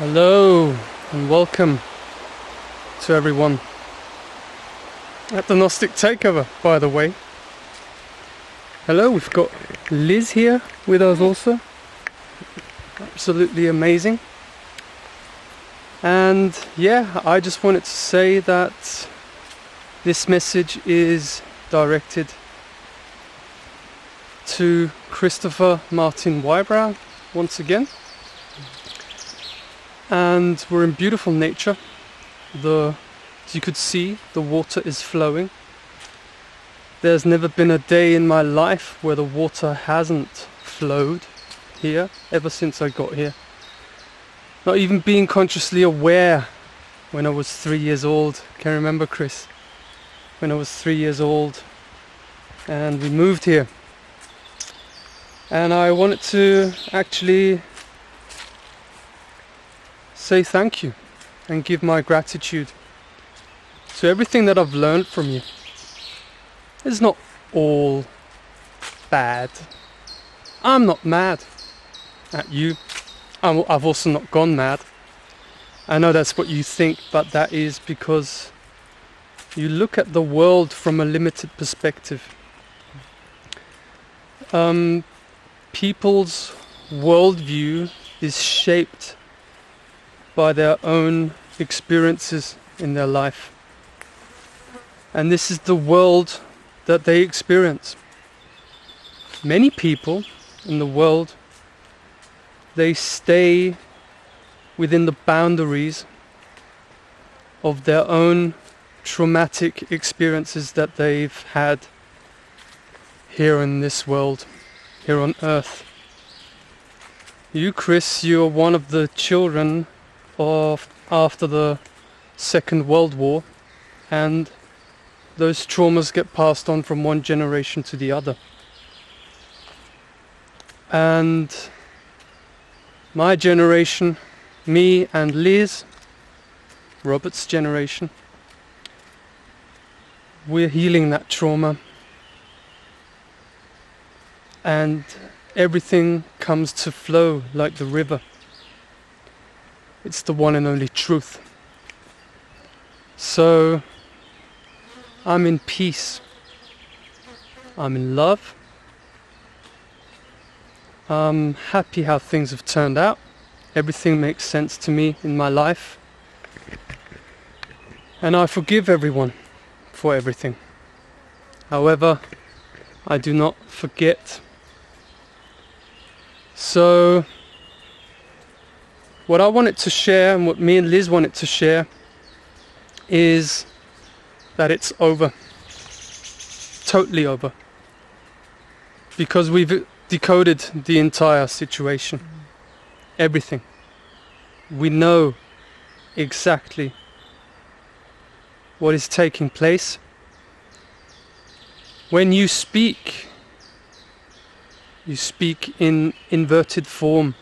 Hello and welcome to everyone at the Gnostic Takeover, by the way. Hello, we've got Liz here with us also. Absolutely amazing. And yeah, I just wanted to say that this message is directed to Christopher Martin Wybrow once again. And we're in beautiful nature. As you could see, the water is flowing. There's never been a day in my life where the water hasn't flowed here ever since I got here. Not even being consciously aware when I was 3 years old. Can you remember, Chris? When I was 3 years old and we moved here. And I wanted to actually say thank you and give my gratitude to everything that I've learned from you. It's not all bad. I'm not mad at you. I've also not gone mad. I know that's what you think, but that is because you look at the world from a limited perspective. People's worldview is shaped by their own experiences in their life. And this is the world that they experience. Many people in the world, they stay within the boundaries of their own traumatic experiences that they've had here in this world, here on Earth. You, Chris, you're one of the children of after the Second World War, and those traumas get passed on from one generation to the other. And my generation, me and Liz, Robert's generation, we're healing that trauma, and everything comes to flow like the river. It's the one and only truth. So I'm in peace. I'm in love. I'm happy how things have turned out. Everything makes sense to me in my life. And I forgive everyone for everything. However, I do not forget. So what I wanted to share, and what me and Liz wanted to share, is that it's over. Totally over. Because we've decoded the entire situation. Everything. We know exactly what is taking place. When you speak in inverted form.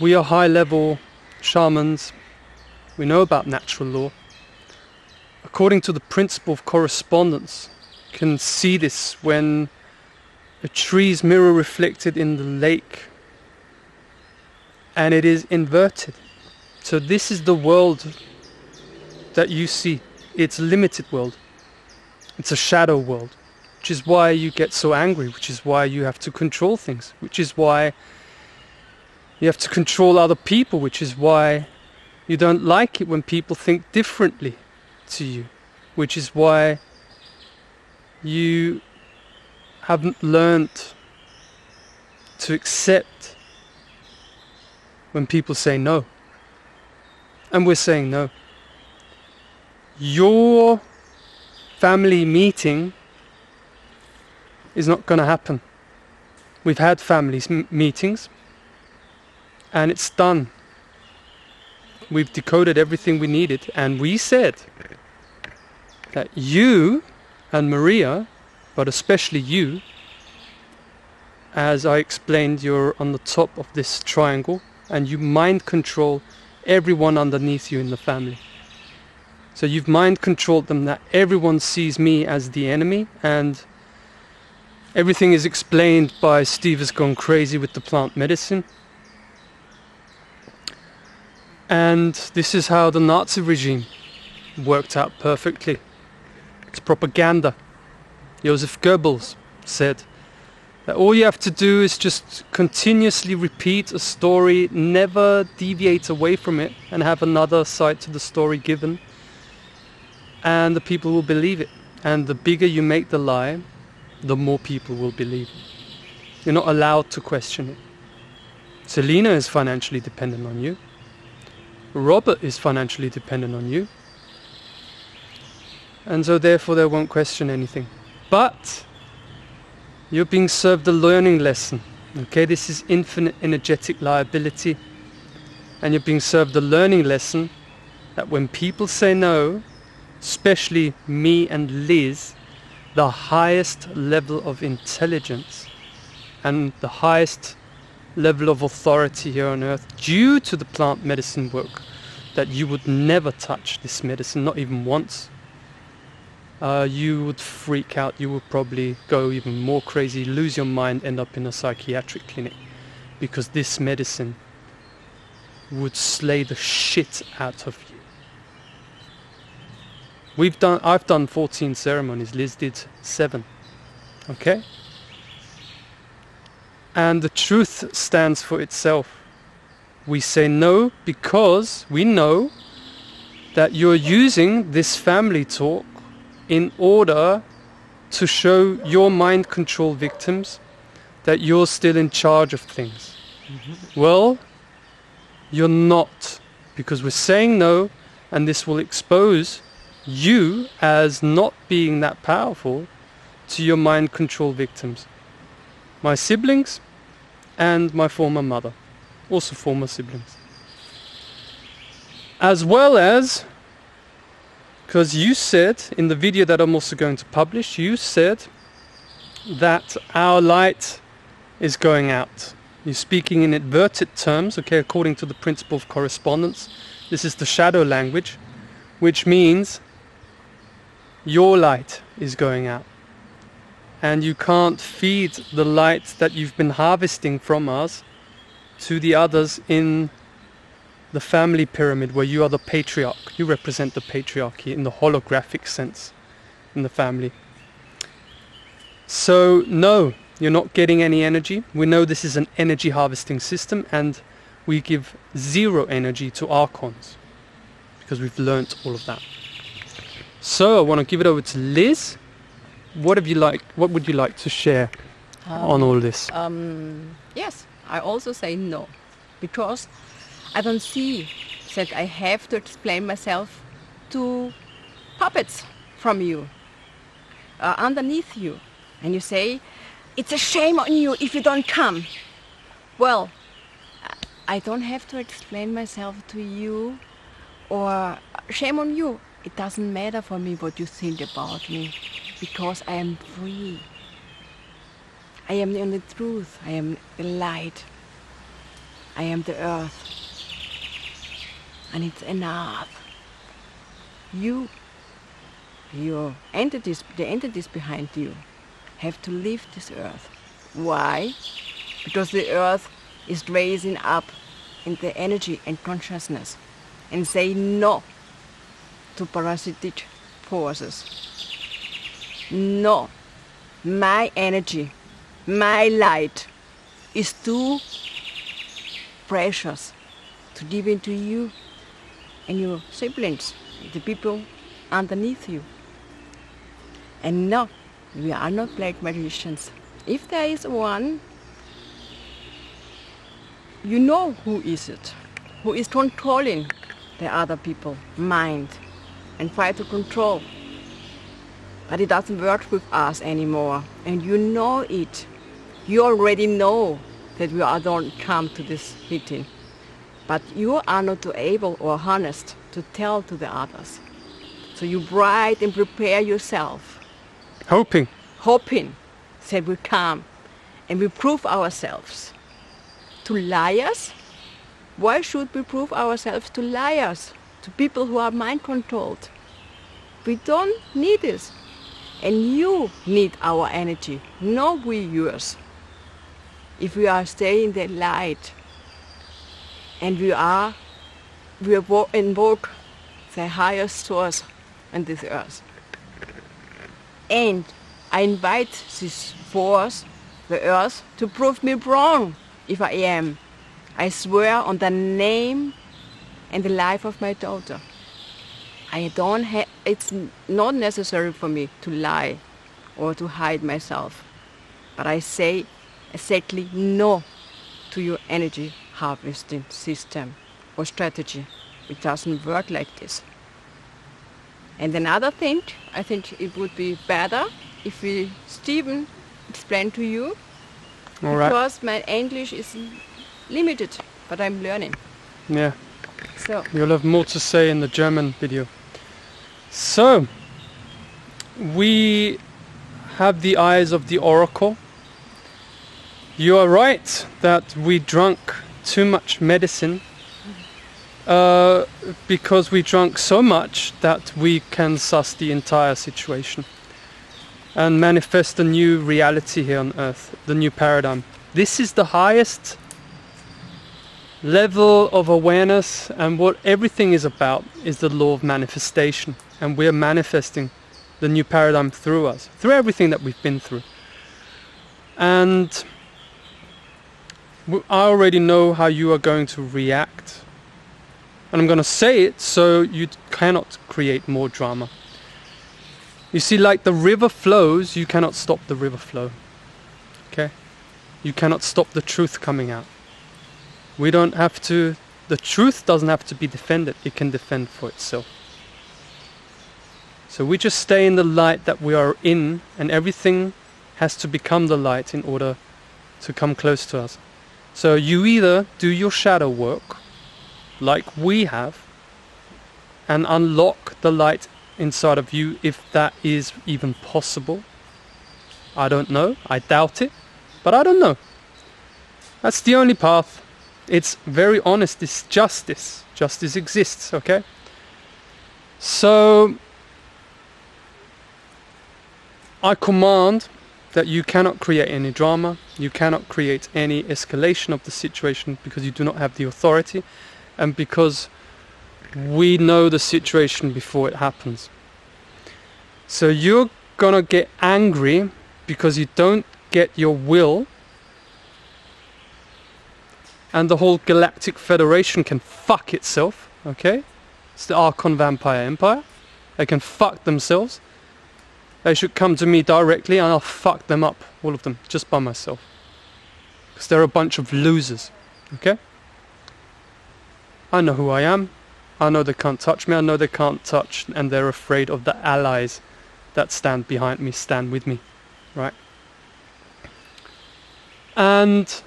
We are high-level shamans. We know about natural law. According to the principle of correspondence, you can see this when a tree's mirror reflected in the lake, and it is inverted. So this is the world that you see. It's a limited world. It's a shadow world, which is why you get so angry, which is why you have to control things, which is why you have to control other people, which is why you don't like it when people think differently to you, which is why you haven't learned to accept when people say no. And we're saying no. Your family meeting is not going to happen. We've had family meetings and it's done. We've decoded everything we needed, and we said that you and Maria, but especially you, as I explained, you're on the top of this triangle and you mind control everyone underneath you in the family. So you've mind controlled them that everyone sees me as the enemy, and everything is explained by Steve has gone crazy with the plant medicine. And this is how the Nazi regime worked out perfectly. It's propaganda. Joseph Goebbels said that all you have to do is just continuously repeat a story, never deviate away from it, and have another side to the story given, and the people will believe it. And the bigger you make the lie, the more people will believe it. You're not allowed to question it. Selena is financially dependent on you. Robert is financially dependent on you. And so therefore they won't question anything. But you're being served a learning lesson. Okay, this is infinite energetic liability. And you're being served a learning lesson that when people say no, especially me and Liz, the highest level of intelligence and the highest level of authority here on earth, due to the plant medicine work, that you would never touch this medicine, not even once. You would freak out, you would probably go even more crazy, lose your mind, end up in a psychiatric clinic, because this medicine would slay the shit out of you. I've done 14 ceremonies, Liz did 7. Okay? And the truth stands for itself. We say no because we know that you're using this family talk in order to show your mind control victims that you're still in charge of things. Mm-hmm. Well, you're not, because we're saying no, and this will expose you as not being that powerful to your mind control victims. My siblings and my former mother, also former siblings. As well as, because you said in the video that I'm also going to publish, you said that our light is going out. You're speaking in inverted terms, okay, according to the principle of correspondence. This is the shadow language, which means your light is going out. And you can't feed the light that you've been harvesting from us to the others in the family pyramid, where you are the patriarch. You represent the patriarchy in the holographic sense in the family. So no, you're not getting any energy. We know this is an energy harvesting system, and we give 0 energy to Archons because we've learnt all of that. So I want to give it over to Liz. What would you like to share on all this? Yes, I also say no, because I don't see that I have to explain myself to puppets from you, underneath you. And you say, it's a shame on you if you don't come. Well, I don't have to explain myself to you, or shame on you. It doesn't matter for me what you think about me, because I am free. I am the only truth. I am the light. I am the earth. And it's enough. Your entities, the entities behind you, have to leave this earth. Why? Because the earth is raising up in the energy and consciousness and say no to parasitic forces. No, my energy, my light is too precious to give into you and your siblings, the people underneath you. And no, we are not black magicians. If there is one, you know who is it, who is controlling the other people, mind, and try to control. But it doesn't work with us anymore, and you know it. You already know that we don't come to this meeting, but you are not able or honest to tell to the others. So you write and prepare yourself, hoping that we come and we prove ourselves to liars. Why should we prove ourselves to liars, to people who are mind controlled? We don't need this. And you need our energy, not we yours. If we are staying in the light and we are we invoke the highest source on this earth. And I invite this force, the earth, to prove me wrong if I am. I swear on the name and the life of my daughter. It's not necessary for me to lie or to hide myself. But I say exactly no to your energy harvesting system or strategy. It doesn't work like this. And another thing, I think it would be better if Stephen explained to you, All right. because my English is limited, but I'm learning. Yeah. So You'll have more to say in the German video. So, we have the eyes of the oracle. You are right that we drank too much medicine because we drank so much that we can suss the entire situation and manifest a new reality here on Earth, the new paradigm. This is the highest level of awareness, and what everything is about is the law of manifestation, and we're manifesting the new paradigm through us, through everything that we've been through. And I already know how you are going to react, and I'm going to say it so you cannot create more drama. You see, like the river flows, you cannot stop the river flow. Okay? You cannot stop the truth coming out. We don't have to, the truth doesn't have to be defended, it can defend for itself. So we just stay in the light that we are in, and everything has to become the light in order to come close to us. So you either do your shadow work, like we have, and unlock the light inside of you, if that is even possible. I don't know, I doubt it, but I don't know. That's the only path. It's very honest, it's justice. Justice exists, okay? So I command that you cannot create any drama, you cannot create any escalation of the situation, because you do not have the authority, and because we know the situation before it happens. So you're gonna get angry because you don't get your will, and the whole Galactic Federation can fuck itself, okay? It's the Archon Vampire Empire. They can fuck themselves. They should come to me directly and I'll fuck them up, all of them, just by myself. Because they're a bunch of losers, okay? I know who I am. I know they can't touch me. I know they can't touch, and they're afraid of the allies that stand behind me, stand with me, right? And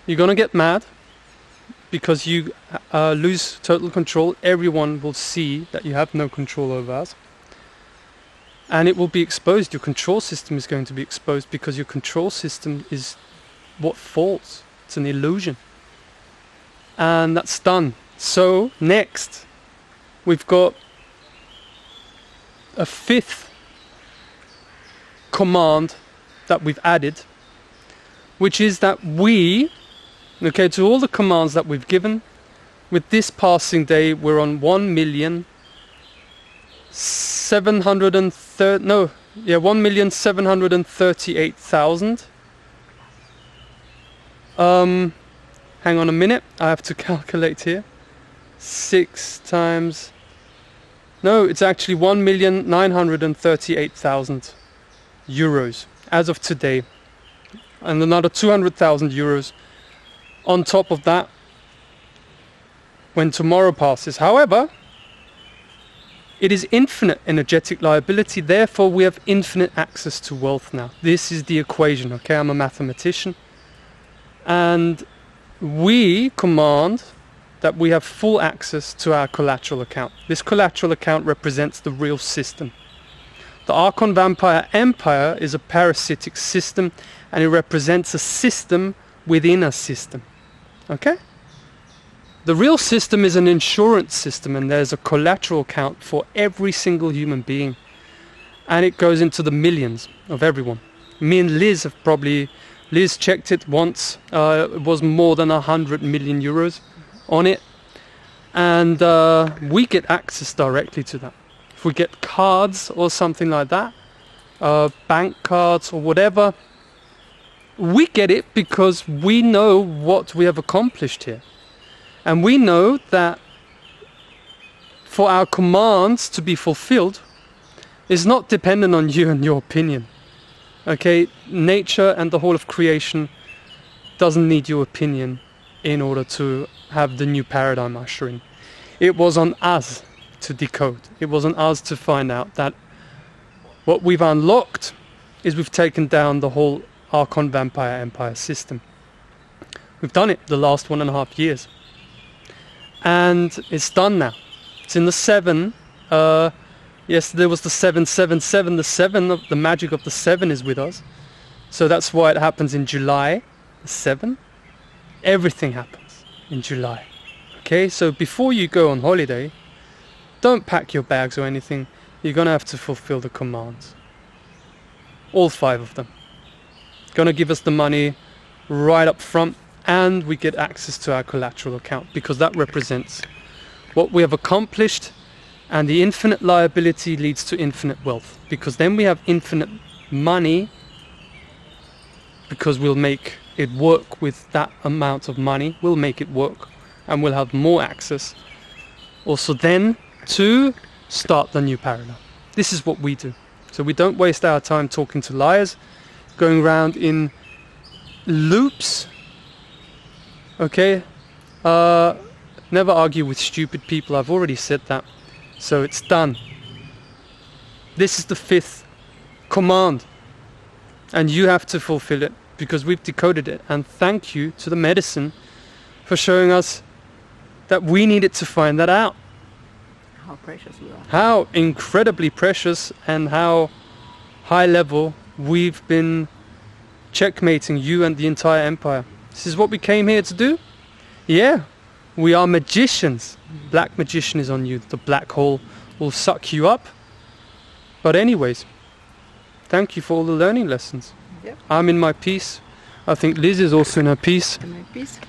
you're gonna get mad because you lose total control. Everyone will see that you have no control over us. And it will be exposed. Your control system is going to be exposed, because your control system is what falls. It's an illusion. And that's done. So next, we've got a fifth command that we've added, which is that we, okay, to all the commands that we've given, with this passing day, we're on 1,738,000. Hang on a minute, I have to calculate here. 6 times... No, it's actually 1,938,000 euros as of today. And another 200,000 euros on top of that when tomorrow passes. However, it is infinite energetic liability, therefore we have infinite access to wealth now. This is the equation, okay? I'm a mathematician. And we command that we have full access to our collateral account. This collateral account represents the real system. The Archon Vampire Empire is a parasitic system, and it represents a system within a system. Okay? The real system is an insurance system, and there's a collateral account for every single human being. And it goes into the millions of everyone. Me and Liz have probably... Liz checked it once. It was more than 100 million euros on it. and we get access directly to that. If we get cards or something like that, bank cards or whatever, we get it because we know what we have accomplished here. And we know that for our commands to be fulfilled is not dependent on you and your opinion. Okay, nature and the whole of creation doesn't need your opinion in order to have the new paradigm usher in. It was on us to decode. It was on us to find out that what we've unlocked is we've taken down the whole Archon vampire empire system. We've done it the last 1.5 years. And it's done now. It's in the 7. Yesterday was the 777. The 7, the magic of the 7 is with us. So that's why it happens in July, the 7. Everything happens in July. Okay, so before you go on holiday, don't pack your bags or anything. You're going to have to fulfill the commands. All 5 of them. Going to give us the money right up front, and we get access to our collateral account because that represents what we have accomplished, and the infinite liability leads to infinite wealth, because then we have infinite money because we'll make it work with that amount of money. We'll make it work and we'll have more access also then to start the new paradigm. This is what we do. So we don't waste our time talking to liars, going around in loops. Okay, never argue with stupid people. I've already said that. So it's done. This is the 5th command, and you have to fulfill it because we've decoded it. And thank you to the medicine for showing us that we needed to find that out. How precious we are. How incredibly precious, and how high level we've been checkmating you and the entire empire. This is what we came here to do. Yeah, we are magicians. Black magician is on you. The black hole will suck you up. But anyways, thank you for all the learning lessons. Yep. I'm in my peace. I think Liz is also in her peace. In my peace.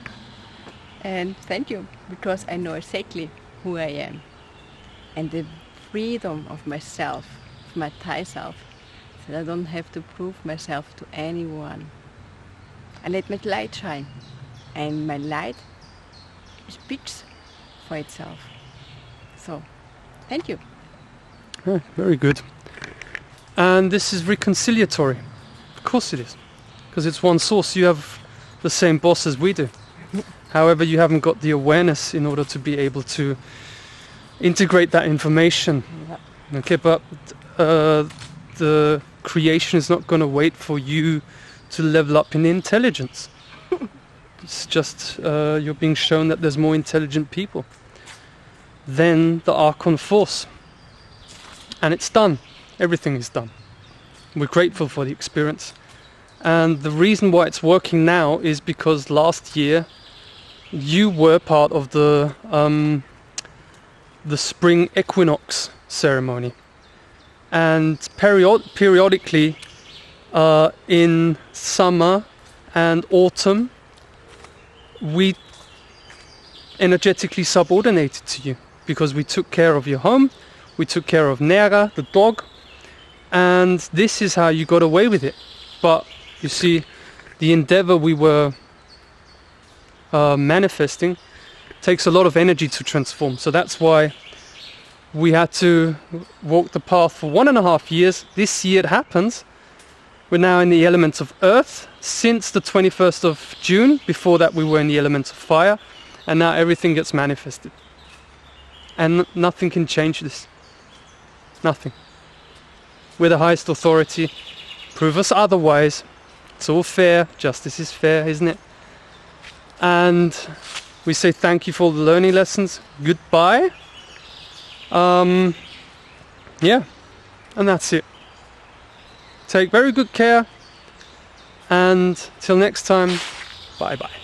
And thank you, because I know exactly who I am. And the freedom of myself, of my Thai self, that I don't have to prove myself to anyone. I let my light shine, and my light speaks for itself. So, thank you. Yeah, very good. And this is reconciliatory. Of course it is. Because it's one source. You have the same boss as we do. However, you haven't got the awareness in order to be able to integrate that information. Yeah. Okay, but the creation is not going to wait for you to level up in intelligence. It's just you're being shown that there's more intelligent people than the Archon force. And it's done. Everything is done. We're grateful for the experience. And the reason why it's working now is because last year you were part of the spring equinox ceremony. And periodically in summer and autumn, we energetically subordinated to you because we took care of your home, we took care of Nera, the dog, and this is how you got away with it. But you see, the endeavor we were manifesting takes a lot of energy to transform. So that's why we had to walk the path for 1.5 years. This year it happens. We're now in the elements of earth since the 21st of June. Before that we were in the elements of fire. And now everything gets manifested. And nothing can change this. Nothing. We're the highest authority. Prove us otherwise. It's all fair. Justice is fair, isn't it? And we say thank you for all the learning lessons. Goodbye. Yeah, and that's it. Take very good care, and till next time, bye bye.